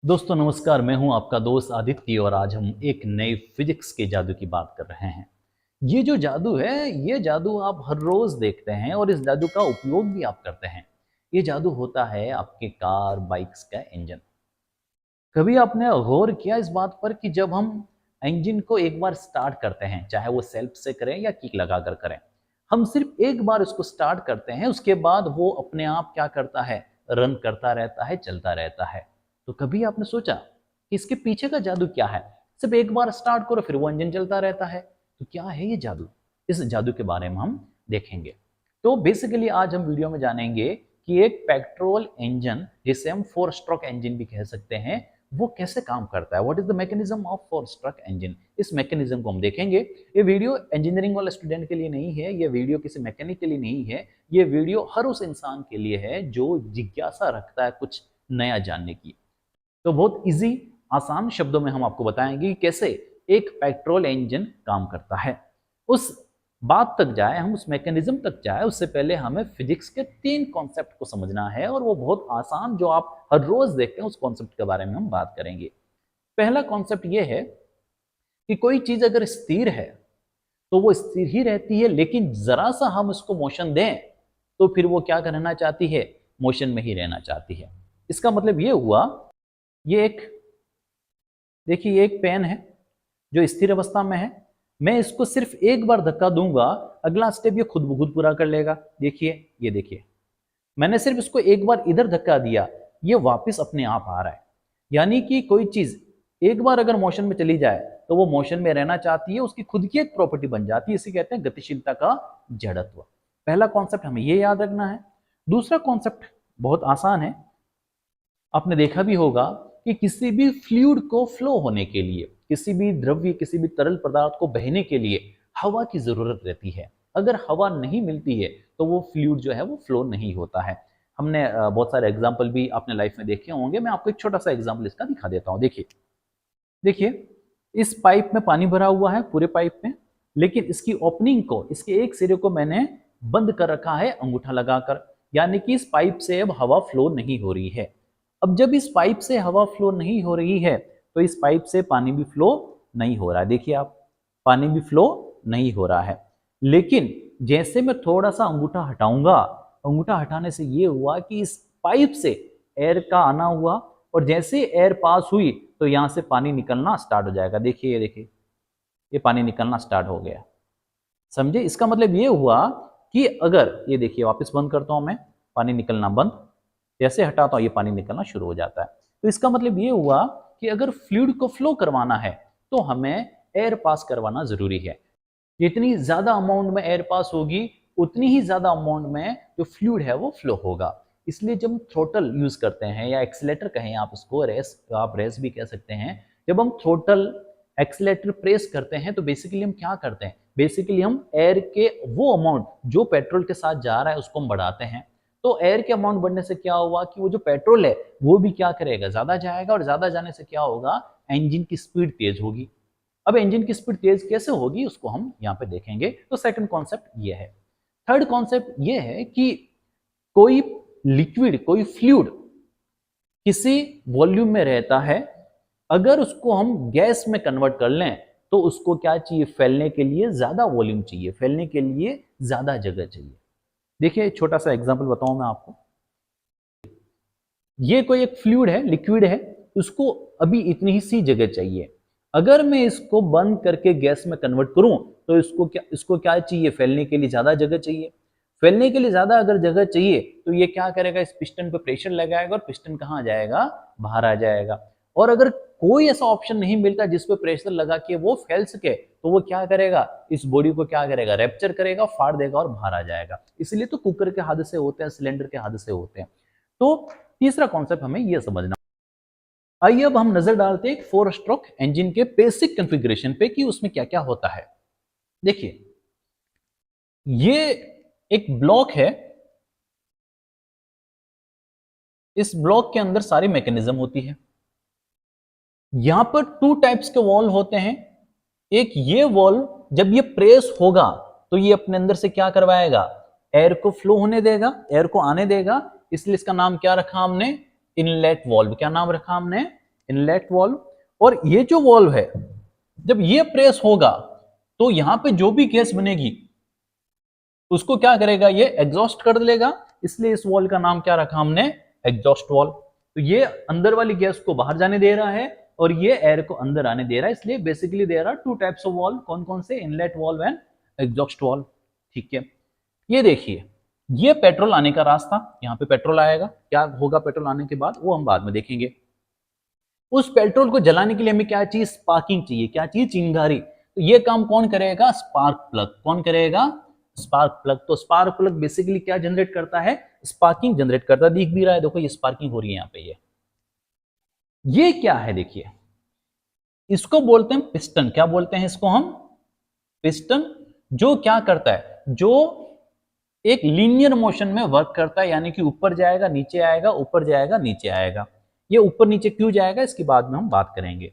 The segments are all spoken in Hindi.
दोस्तों नमस्कार, मैं हूं आपका दोस्त आदित्य और आज हम एक नए फिजिक्स के जादू की बात कर रहे हैं। ये जो जादू है, ये जादू आप हर रोज देखते हैं और इस जादू का उपयोग भी आप करते हैं। ये जादू होता है आपके कार बाइक्स का इंजन। कभी आपने गौर किया इस बात पर कि जब हम इंजन को एक बार स्टार्ट करते हैं, चाहे वो सेल्फ से करें या किक लगाकर करें, हम सिर्फ एक बार उसको स्टार्ट करते हैं, उसके बाद वो अपने आप क्या करता है, रन करता रहता है, चलता रहता है। तो कभी आपने सोचा कि इसके पीछे का जादू क्या है? सिर्फ एक बार स्टार्ट करो फिर वो इंजन चलता रहता है। तो क्या है ये जादू? इस जादू के बारे में हम देखेंगे। तो बेसिकली आज हम वीडियो में जानेंगे कि एक पेट्रोल इंजन, जिसे हम 4 स्ट्रोक इंजन भी कह सकते हैं, वो कैसे काम करता है। What is the mechanism of 4 stroke engine? इस मैकेनिज्म को हम देखेंगे। ये वीडियो इंजीनियरिंग वाले स्टूडेंट के लिए नहीं है, ये वीडियो किसी मैकेनिक के लिए नहीं है, ये वीडियो हर उस इंसान के लिए है जो जिज्ञासा रखता है कुछ नया जानने की। तो बहुत इजी आसान शब्दों में हम आपको बताएंगे कि कैसे एक पेट्रोल इंजन काम करता है। उस बात तक जाए, हम उस मैकेनिज्म तक जाए, उससे पहले हमें फिजिक्स के 3 कॉन्सेप्ट को समझना है और वो बहुत आसान, जो आप हर रोज देखते हैं, उस कॉन्सेप्ट के बारे में हम बात करेंगे। पहला कॉन्सेप्ट ये है कि कोई चीज अगर स्थिर है तो वो स्थिर ही रहती है, लेकिन जरा सा हम उसको मोशन दें तो फिर वो क्या करना चाहती है, मोशन में ही रहना चाहती है। इसका मतलब ये हुआ, ये एक, देखिए ये एक पेन है जो स्थिर अवस्था में है। मैं इसको सिर्फ एक बार धक्का दूंगा, अगला स्टेप ये खुद ब खुद पूरा कर लेगा। देखिए, ये देखिए, मैंने सिर्फ इसको एक बार इधर धक्का दिया, ये वापस अपने आप आ रहा है। यानी कि कोई चीज एक बार अगर मोशन में चली जाए तो वो मोशन में रहना चाहती है, उसकी खुद की एक प्रॉपर्टी बन जाती है। इसे कहते हैं गतिशीलता का जड़त्व। पहला कॉन्सेप्ट हमें ये याद रखना है। दूसरा कॉन्सेप्ट बहुत आसान है। आपने देखा भी होगा कि किसी भी फ्लूइड को फ्लो होने के लिए, किसी भी द्रव्य, किसी भी तरल पदार्थ को बहने के लिए हवा की जरूरत रहती है। अगर हवा नहीं मिलती है तो वो फ्लूइड जो है वो फ्लो नहीं होता है। हमने बहुत सारे एग्जाम्पल भी अपने लाइफ में देखे होंगे। मैं आपको एक छोटा सा एग्जाम्पल इसका दिखा देता हूँ। देखिए देखिए, इस पाइप में पानी भरा हुआ है, पूरे पाइप में, लेकिन इसकी ओपनिंग को, इसके एक सिरे को मैंने बंद कर रखा है अंगूठा लगाकर। यानी कि इस पाइप से अब हवा फ्लो नहीं हो रही है। अब जब इस पाइप से हवा फ्लो नहीं हो रही है तो इस पाइप से पानी भी फ्लो नहीं हो रहा है। देखिए आप, पानी भी फ्लो नहीं हो रहा है। लेकिन जैसे मैं थोड़ा सा अंगूठा हटाऊंगा, अंगूठा हटाने से ये हुआ कि इस पाइप से एयर का आना हुआ, और जैसे एयर पास हुई तो यहां से पानी निकलना स्टार्ट हो जाएगा। देखिए, ये देखिए, ये पानी निकलना स्टार्ट हो गया। समझे? इसका मतलब ये हुआ कि अगर, ये देखिए वापस बंद करता हूं मैं, पानी निकलना बंद, जैसे हटाता हूं ये पानी निकलना शुरू हो जाता है। तो इसका मतलब ये हुआ कि अगर फ्लूइड को फ्लो करवाना है तो हमें एयर पास करवाना जरूरी है। जितनी ज्यादा अमाउंट में एयर पास होगी उतनी ही ज्यादा अमाउंट में जो फ्लूइड है वो फ्लो होगा। इसलिए जब हम थ्रोटल यूज करते हैं, या एक्सीलेटर कहें आप उसको, रेस, आप रेस भी कह सकते हैं, जब हम थ्रोटल एक्सीलेटर प्रेस करते हैं तो बेसिकली हम क्या करते हैं, बेसिकली हम एयर के वो अमाउंट जो पेट्रोल के साथ जा रहा है उसको हम बढ़ाते हैं। तो एयर के अमाउंट बढ़ने से क्या हुआ कि वो जो पेट्रोल है वो भी क्या करेगा, ज्यादा जाएगा, और ज्यादा जाने से क्या होगा, इंजन की स्पीड तेज होगी। अब इंजन की स्पीड तेज कैसे होगी उसको हम यहाँ पे देखेंगे। तो सेकंड कॉन्सेप्ट ये है। थर्ड कॉन्सेप्ट ये है कि कोई लिक्विड, कोई फ्लूइड किसी वॉल्यूम में रहता है, अगर उसको हम गैस में कन्वर्ट कर लें तो उसको क्या चाहिए, फैलने के लिए ज्यादा वॉल्यूम चाहिए, फैलने के लिए ज्यादा जगह चाहिए। देखिए छोटा सा एग्जांपल बताऊं मैं आपको। ये कोई एक फ्लूइड है, लिक्विड है, उसको अभी इतनी ही सी जगह चाहिए। अगर मैं इसको बंद करके गैस में कन्वर्ट करूं तो इसको क्या चाहिए, फैलने के लिए ज्यादा जगह चाहिए। फैलने के लिए ज्यादा अगर जगह चाहिए तो ये क्या करेगा, इस पिस्टन पे प्रेशर लगाएगा और पिस्टन कहाँ जाएगा, बाहर आ जाएगा। और अगर कोई ऐसा ऑप्शन नहीं मिलता जिसपे प्रेशर लगा के वो फैल सके तो वो क्या करेगा, इस बॉडी को क्या करेगा, रैप्चर करेगा, फाड़ देगा और बाहर आ जाएगा। इसलिए तो कुकर के हादसे होते हैं, सिलेंडर के हादसे होते हैं। तो तीसरा कॉन्सेप्ट हमें यह समझना। आइए अब हम नजर डालते हैं 4 स्ट्रोक इंजन के बेसिक कॉन्फ़िगरेशन पे कि उसमें क्या क्या होता है। देखिए, ये एक ब्लॉक है, इस ब्लॉक के अंदर सारी मैकेनिज्म होती है। यहां पर 2 टाइप्स के वॉल्व होते हैं। एक ये वॉल्व, जब ये प्रेस होगा तो ये अपने अंदर से क्या करवाएगा, एयर को फ्लो होने देगा, एयर को आने देगा। इसलिए इसका नाम क्या रखा हमने, इनलेट वॉल्व। क्या नाम रखा हमने, इनलेट वाल्व, और ये जो वाल्व है जब ये प्रेस होगा तो यहां पे जो भी गैस बनेगी उसको क्या करेगा, ये एग्जॉस्ट कर देगा, इसलिए इस वाल्व का नाम क्या रखा हमने, एग्जॉस्ट वाल्व। तो ये अंदर वाली गैस को बाहर जाने दे रहा है और ये एयर को अंदर आने दे रहा है, इसलिए basically there are two types of valve. कौन कौन से, inlet valve and exhaust valve. ठीक है, ये देखिए ये पेट्रोल आने का रास्ता, यहाँ पे पेट्रोल आएगा, क्या होगा पेट्रोल आने के बाद वो हम बाद में देखेंगे। उस पेट्रोल को जलाने के लिए हमें क्या चाहिए, स्पार्किंग चाहिए, क्या चाहिए, चिंगारी। तो ये काम कौन करेगा, स्पार्क प्लग। कौन करेगा, स्पार्क प्लग। तो स्पार्क प्लग बेसिकली क्या जनरेट करता है, स्पार्किंग जनरेट करता है। दिख भी रहा है, देखो ये स्पार्किंग हो रही है यहाँ पे। ये क्या है, देखिए इसको बोलते हैं पिस्टन। क्या बोलते हैं इसको हम, पिस्टन। जो क्या करता है, जो एक लीनियर मोशन में वर्क करता है, यानी कि ऊपर जाएगा नीचे आएगा, ऊपर जाएगा नीचे आएगा। ये ऊपर नीचे क्यों जाएगा इसके बाद में हम बात करेंगे।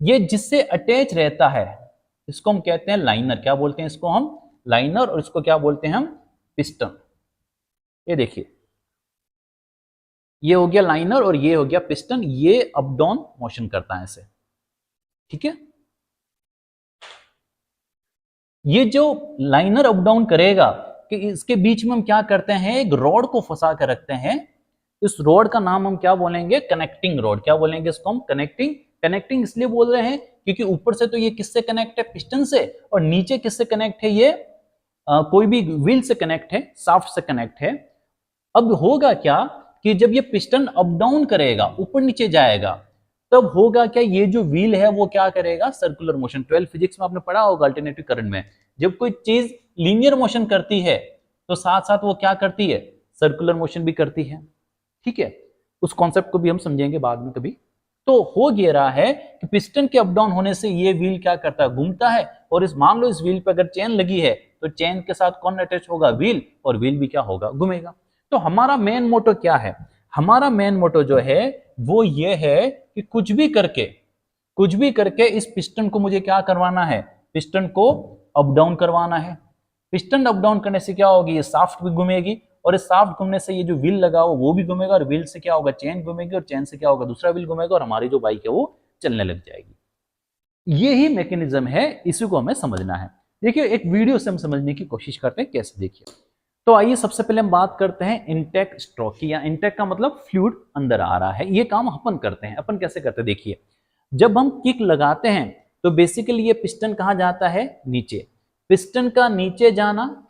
ये जिससे अटैच रहता है इसको हम कहते हैं लाइनर। क्या बोलते हैं इसको हम, लाइनर। और इसको क्या बोलते हैं हम, पिस्टन। ये देखिए ये हो गया लाइनर और ये हो गया पिस्टन। ये अप डाउन मोशन करता है ऐसे, ठीक है। ये जो लाइनर अप डाउन करेगा कि इसके बीच में हम क्या करते हैं, एक रॉड को फंसा कर रखते हैं। इस रॉड का नाम हम क्या बोलेंगे, कनेक्टिंग रॉड। क्या बोलेंगे इसको हम, कनेक्टिंग। कनेक्टिंग इसलिए बोल रहे हैं क्योंकि ऊपर से तो ये किससे कनेक्ट है, पिस्टन से, और नीचे किससे कनेक्ट है, ये कोई भी व्हील से कनेक्ट है, शाफ्ट से कनेक्ट है। अब होगा क्या कि जब ये पिस्टन अप डाउन करेगा, ऊपर नीचे जाएगा, तब होगा क्या, ये जो व्हील है वो क्या करेगा, सर्कुलर मोशन। 12 फिजिक्स में आपने पढ़ा होगा अल्टरनेटिव करंट में, जब कोई चीज लीनियर मोशन करती है तो साथ साथ वो क्या करती है, सर्कुलर मोशन भी करती है। ठीक है, उस कॉन्सेप्ट को भी हम समझेंगे बाद में कभी। तो हो ये रहा है कि पिस्टन के अप डाउन होने से ये व्हील क्या करता है, घूमता है। और इस मान लो इस व्हील पे अगर चेन लगी है तो चेन के साथ कौन अटैच होगा, व्हील, और व्हील भी क्या होगा, घूमेगा। तो हमारा मेन मोटो क्या है, हमारा मेन मोटो जो है वो ये है कि कुछ भी करके इस पिस्टन को मुझे क्या करवाना है, पिस्टन को अप डाउन करवाना है। पिस्टन अप डाउन करने से क्या होगी, ये शाफ्ट भी घूमेगी, और इस शाफ्ट घूमने से ये जो व्हील लगा हो वो भी घूमेगा, और व्हील से क्या होगा, चेन घूमेगी, और चेन से क्या होगा, दूसरा व्हील घूमेगा, और हमारी जो बाइक है वो चलने लग जाएगी। यही मैकेनिज्म है, इसी को हमें समझना है। देखिए एक वीडियो से हम समझने की कोशिश करते हैं कैसे। देखिए तो आइए सबसे पहले हम बात करते हैं इनटेक स्ट्रोक की, या इनटेक का मतलब फ्लूइड अंदर आ रहा है। ये काम अपन करते हैं। अपन कैसे करते हैं, देखिए जब हम किक लगाते हैं तो बेसिकली ये पिस्टन कहां जाता है, नीचे। पिस्टन का नीचे जाना,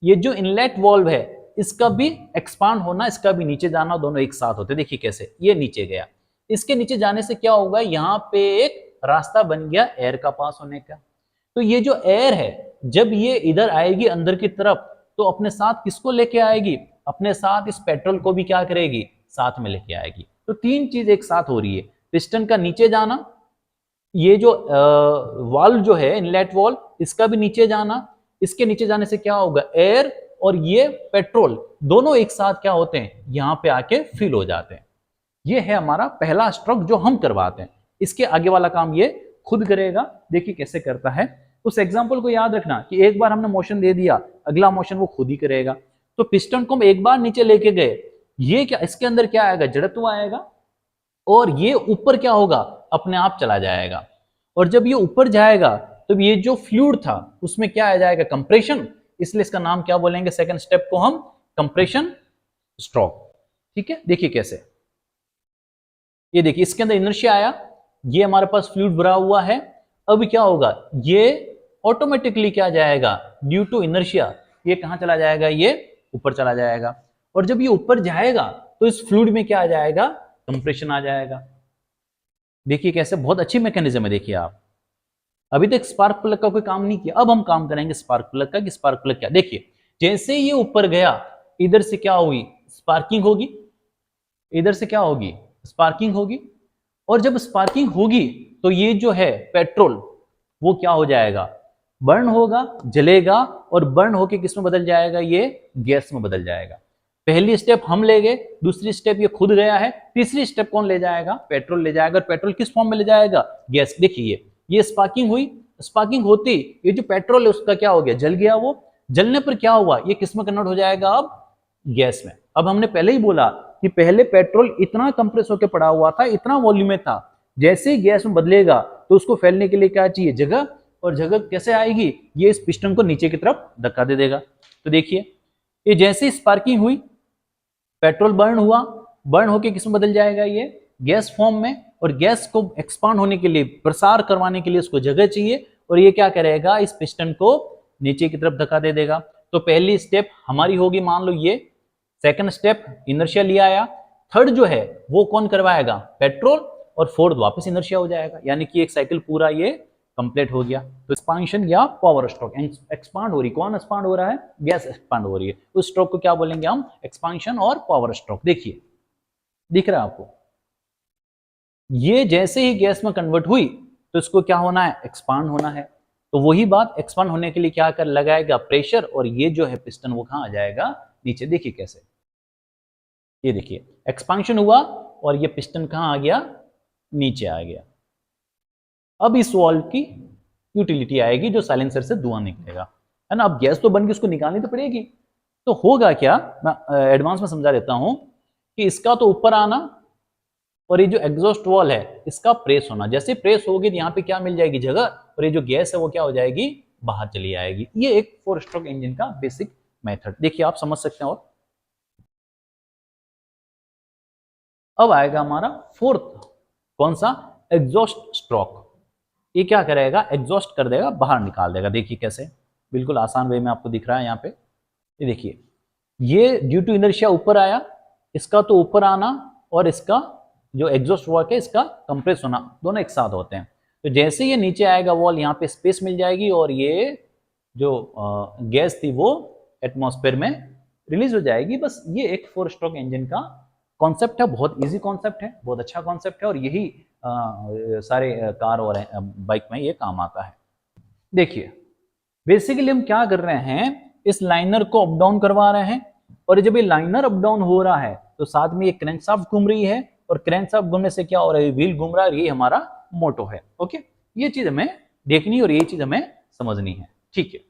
ये जो इनलेट वाल्व है इसका भी एक्सपांड होना, इसका भी नीचे जाना, दोनों एक साथ होते हैं। देखिए कैसे, ये नीचे गया, इसके नीचे जाने से क्या होगा, यहाँ पे एक रास्ता बन गया एयर का पास होने का। तो ये जो एयर है जब ये इधर आएगी अंदर की तरफ, तो अपने साथ किसको लेके आएगी, अपने साथ इस पेट्रोल को भी क्या करेगी, साथ में लेके आएगी। तो तीन चीज एक साथ हो रही है, पिस्टन का नीचे जाना, ये जो वाल्व जो है इनलेट वाल्व, इसका भी नीचे जाना, इसके नीचे जाने से क्या होगा, एयर और ये पेट्रोल दोनों एक साथ क्या होते हैं, यहां पे आके फिल हो जाते हैं। ये है हमारा पहला स्ट्रोक जो हम करवाते हैं। इसके आगे वाला काम ये खुद करेगा। देखिए कैसे करता है, उस एग्जांपल को याद रखना कि एक बार हमने मोशन दे दिया, अगला मोशन वो खुद ही करेगा। तो पिस्टन को हम एक बार नीचे लेके गए, ये क्या, इसके अंदर क्या आएगा, जड़त्व आएगा, और ये ऊपर क्या होगा, अपने आप चला जाएगा। और जब ये ऊपर जाएगा तो ये जो फ्लूइड था उसमें क्या आ जाएगा, कंप्रेशन। इसलिए इसका नाम क्या बोलेंगे, सेकंड स्टेप को हम कंप्रेशन स्ट्रोक। ठीक है, देखिए कैसे, ये देखिए इसके अंदर इनर्शिया आया, ये हमारे पास फ्लूइड भरा हुआ है। अब क्या होगा, ये ऑटोमेटिकली क्या जाएगा, ड्यू टू इनर्शिया ये कहां चला जाएगा, ये ऊपर चला जाएगा। और जब ये ऊपर जाएगा तो इस फ्लूइड में क्या आ जाएगा, कंप्रेशन आ जाएगा। देखिए कैसे, बहुत अच्छी मैकेनिज्म है। देखिए आप अभी तक स्पार्क प्लग का कोई काम नहीं किया, अब हम काम करेंगे स्पार्क प्लग का कि स्पार्क प्लग क्या। देखिए जैसे ये ऊपर गया, इधर से क्या हुई, स्पार्किंग होगी, इधर से क्या होगी, स्पार्किंग होगी। और जब स्पार्किंग होगी तो ये जो है पेट्रोल वो क्या हो जाएगा, बर्न होगा, जलेगा, और बर्न होके किस में बदल जाएगा, ये गैस में बदल जाएगा। पहली स्टेप हम ले गए, दूसरी स्टेप ये खुद गया है, तीसरी स्टेप कौन ले जाएगा, पेट्रोल ले जाएगा। और पेट्रोल किस फॉर्म में ले जाएगा, गैस। देखिए ये स्पार्किंग हुई, स्पार्किंग होती ये जो पेट्रोल है उसका क्या हो गया, जल गया। वो जलने पर क्या हुआ, ये किस में कन्वर्ट हो जाएगा, अब गैस में। अब हमने पहले ही बोला कि पहले पेट्रोल इतना कंप्रेस होकर पड़ा हुआ था, इतना वॉल्यूम में था, जैसे ही गैस में बदलेगा तो उसको फैलने के लिए क्या चाहिए, जगह, और जगह कैसे आएगी, ये इस पिस्टन को नीचे की तरफ धक्का दे देगा। तो देखिए ये जैसे स्पार्किंग हुई, पेट्रोल बर्न हुआ, बर्न होके किस में बदल जाएगा, ये गैस फॉर्म में, और गैस को एक्सपांड होने के लिए, प्रसार करवाने के लिए उसको जगह चाहिए, और ये क्या करेगा, इस पिस्टन को नीचे की तरफ धक्का दे देगा। तो पहली स्टेप हमारी होगी, मान लो ये, सेकंड स्टेप इनर्शिया लिया आया, थर्ड जो है वो कौन करवाएगा, पेट्रोल, और फोर्थ वापस इनर्शिया हो जाएगा, यानी कि एक साइकिल पूरा ये कंप्लीट हो गया। तो एक्सपांशन या पावर स्ट्रोक, एक्सपांड हो रही, कौन एक्सपांड हो रहा है, गैस एक्सपांड हो रही है, उस स्ट्रोक को क्या बोलेंगे हम, एक्सपांशन और पावर स्ट्रोक। देखिए दिख रहा है आपको, ये जैसे ही गैस में कन्वर्ट हुई तो इसको क्या होना है, एक्सपांड होना है। तो वही बात, एक्सपांड होने के लिए क्या कर लगाएगा, प्रेशर, और ये जो है पिस्टन वो कहां आ जाएगा, नीचे। देखिए कैसे, ये देखिए एक्सपांशन हुआ और ये पिस्टन कहां आ गया, नीचे आ गया। अब इस वाल्व की यूटिलिटी आएगी, जो साइलेंसर से धुआं निकलेगा, है ना। अब गैस तो बन के उसको निकालनी तो पड़ेगी, तो होगा क्या, मैं एडवांस में समझा देता हूं कि इसका तो ऊपर आना, और ये जो एग्जॉस्ट वॉल है इसका प्रेस होना, जैसे प्रेस होगी तो यहाँ पे क्या मिल जाएगी, जगह, और ये जो गैस है वो क्या हो जाएगी, बाहर चली आएगी। ये एक 4 स्ट्रोक इंजन का बेसिक मेथड, देखिए आप समझ सकते हैं। और अब आएगा हमारा फोर्थ, कौन सा, एग्जॉस्ट स्ट्रोक। ये क्या करेगा, एग्जॉस्ट कर देगा, बाहर निकाल देगा। देखिए कैसे, बिल्कुल आसान वे में आपको दिख रहा है यहाँ पे। ये देखिए, ये ड्यू टू इनर्शिया ऊपर आया, इसका तो ऊपर आना और इसका जो एग्जॉस्ट वर्क है इसका कंप्रेस होना, दोनों एक साथ होते हैं। तो जैसे ये नीचे आएगा वॉल, यहाँ पे स्पेस मिल जाएगी, और ये जो गैस थी वो एटमॉस्फेयर में रिलीज हो जाएगी। बस ये एक 4 स्ट्रोक इंजन का कॉन्सेप्ट है, बहुत इजी कॉन्सेप्ट है, बहुत अच्छा कॉन्सेप्ट है, और यही सारे कार और बाइक में ये काम आता है। देखिए बेसिकली हम क्या कर रहे हैं, इस लाइनर को अप डाउन करवा रहे हैं, और जब ये लाइनर अप डाउन हो रहा है तो साथ में ये क्रैंकशाफ्ट घूम रही है, और क्रैंकशाफ्ट घूमने से क्या हो रहा है, व्हील घूम रहा है, और ये हमारा मोटो है। ओके, ये चीज हमें देखनी और ये चीज हमें समझनी है, ठीक है।